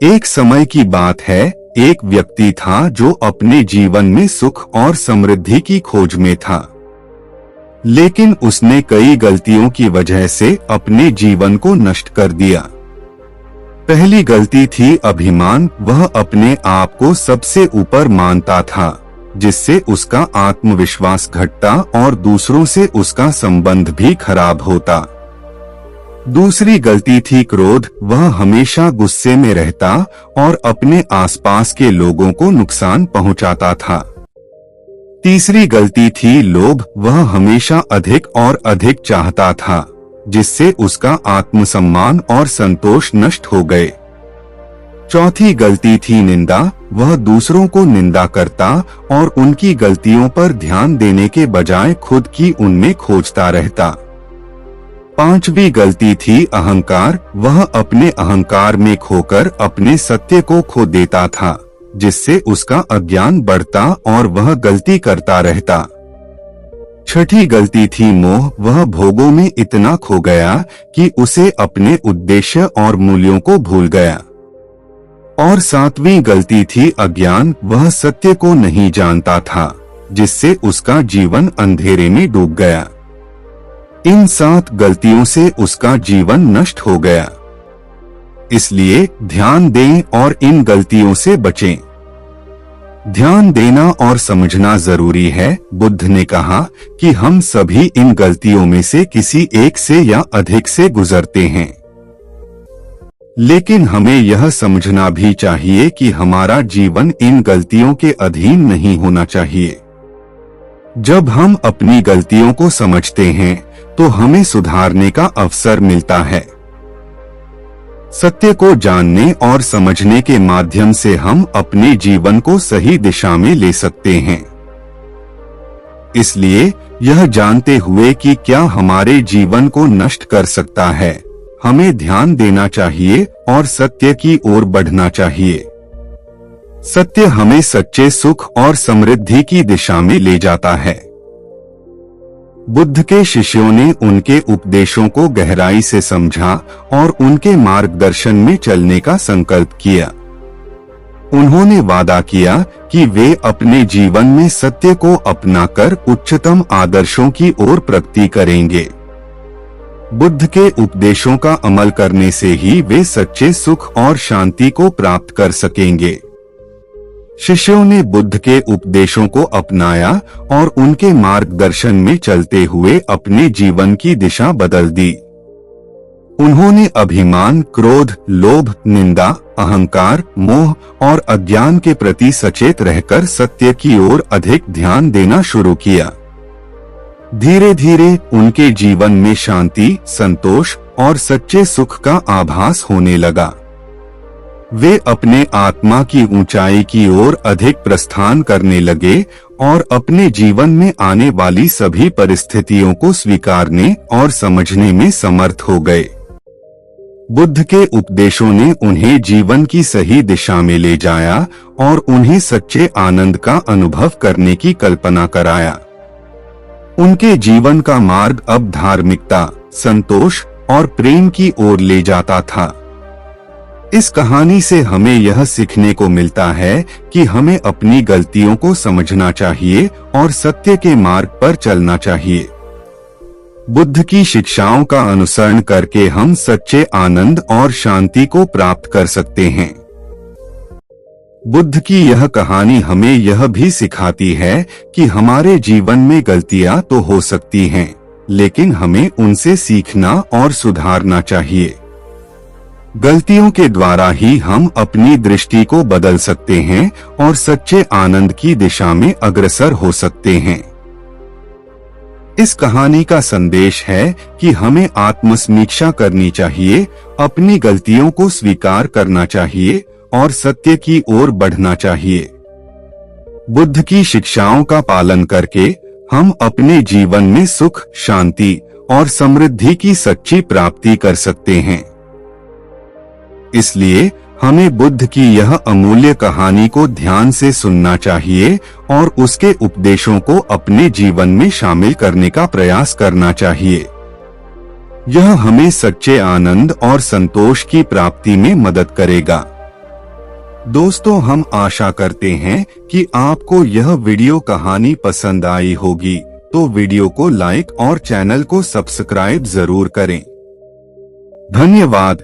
एक समय की बात है, एक व्यक्ति था जो अपने जीवन में सुख और समृद्धि की खोज में था। लेकिन उसने कई गलतियों की वजह से अपने जीवन को नष्ट कर दिया। पहली गलती थी अभिमान। वह अपने आप को सबसे ऊपर मानता था, जिससे उसका आत्मविश्वास घटता और दूसरों से उसका संबंध भी खराब होता। दूसरी गलती थी क्रोध। वह हमेशा गुस्से में रहता और अपने आसपास के लोगों को नुकसान पहुंचाता था। तीसरी गलती थी लोभ। वह हमेशा अधिक और अधिक चाहता था, जिससे उसका आत्मसम्मान और संतोष नष्ट हो गए। चौथी गलती थी निंदा। वह दूसरों को निंदा करता और उनकी गलतियों पर ध्यान देने के बजाय खुद की उनमें खोजता रहता। पांचवी गलती थी अहंकार। वह अपने अहंकार में खोकर अपने सत्य को खो देता था, जिससे उसका अज्ञान बढ़ता और वह गलती करता रहता। छठी गलती थी मोह। वह भोगों में इतना खो गया कि उसे अपने उद्देश्य और मूल्यों को भूल गया। और सातवीं गलती थी अज्ञान। वह सत्य को नहीं जानता था, जिससे उसका जीवन अंधेरे में डूब गया। इन 7 गलतियों से उसका जीवन नष्ट हो गया। इसलिए ध्यान दें और इन गलतियों से बचें। ध्यान देना और समझना जरूरी है। बुद्ध ने कहा कि हम सभी इन गलतियों में से किसी एक से या अधिक से गुजरते हैं। लेकिन हमें यह समझना भी चाहिए कि हमारा जीवन इन गलतियों के अधीन नहीं होना चाहिए। जब हम अपनी गलतियों को समझते हैं, तो हमें सुधारने का अवसर मिलता है। सत्य को जानने और समझने के माध्यम से हम अपने जीवन को सही दिशा में ले सकते हैं। इसलिए यह जानते हुए कि क्या हमारे जीवन को नष्ट कर सकता है, हमें ध्यान देना चाहिए और सत्य की ओर बढ़ना चाहिए। सत्य हमें सच्चे सुख और समृद्धि की दिशा में ले जाता है। बुद्ध के शिष्यों ने उनके उपदेशों को गहराई से समझा और उनके मार्गदर्शन में चलने का संकल्प किया। उन्होंने वादा किया कि वे अपने जीवन में सत्य को अपनाकर उच्चतम आदर्शों की ओर प्रगति करेंगे। बुद्ध के उपदेशों का अमल करने से ही वे सच्चे सुख और शांति को प्राप्त कर सकेंगे। शिष्यों ने बुद्ध के उपदेशों को अपनाया और उनके मार्गदर्शन में चलते हुए अपने जीवन की दिशा बदल दी। उन्होंने अभिमान, क्रोध, लोभ, निंदा, अहंकार, मोह और अज्ञान के प्रति सचेत रहकर सत्य की ओर अधिक ध्यान देना शुरू किया। धीरे धीरे उनके जीवन में शांति, संतोष और सच्चे सुख का आभास होने लगा। वे अपने आत्मा की ऊंचाई की ओर अधिक प्रस्थान करने लगे और अपने जीवन में आने वाली सभी परिस्थितियों को स्वीकारने और समझने में समर्थ हो गए। बुद्ध के उपदेशों ने उन्हें जीवन की सही दिशा में ले जाया और उन्हें सच्चे आनंद का अनुभव करने की कल्पना कराया। उनके जीवन का मार्ग अब धार्मिकता, संतोष और प्रेम की ओर ले जाता था। इस कहानी से हमें यह सीखने को मिलता है कि हमें अपनी गलतियों को समझना चाहिए और सत्य के मार्ग पर चलना चाहिए। बुद्ध की शिक्षाओं का अनुसरण करके हम सच्चे आनंद और शांति को प्राप्त कर सकते हैं। बुद्ध की यह कहानी हमें यह भी सिखाती है कि हमारे जीवन में गलतियां तो हो सकती हैं, लेकिन हमें उनसे सीखना और सुधारना चाहिए। गलतियों के द्वारा ही हम अपनी दृष्टि को बदल सकते हैं और सच्चे आनंद की दिशा में अग्रसर हो सकते हैं। इस कहानी का संदेश है कि हमें आत्मसमीक्षा करनी चाहिए, अपनी गलतियों को स्वीकार करना चाहिए और सत्य की ओर बढ़ना चाहिए। बुद्ध की शिक्षाओं का पालन करके हम अपने जीवन में सुख, शांति और समृद्धि की सच्ची प्राप्ति कर सकते हैं। इसलिए हमें बुद्ध की यह अमूल्य कहानी को ध्यान से सुनना चाहिए और उसके उपदेशों को अपने जीवन में शामिल करने का प्रयास करना चाहिए। यह हमें सच्चे आनंद और संतोष की प्राप्ति में मदद करेगा। दोस्तों, हम आशा करते हैं कि आपको यह वीडियो कहानी पसंद आई होगी, तो वीडियो को लाइक और चैनल को सब्सक्राइब जरूर करें। धन्यवाद।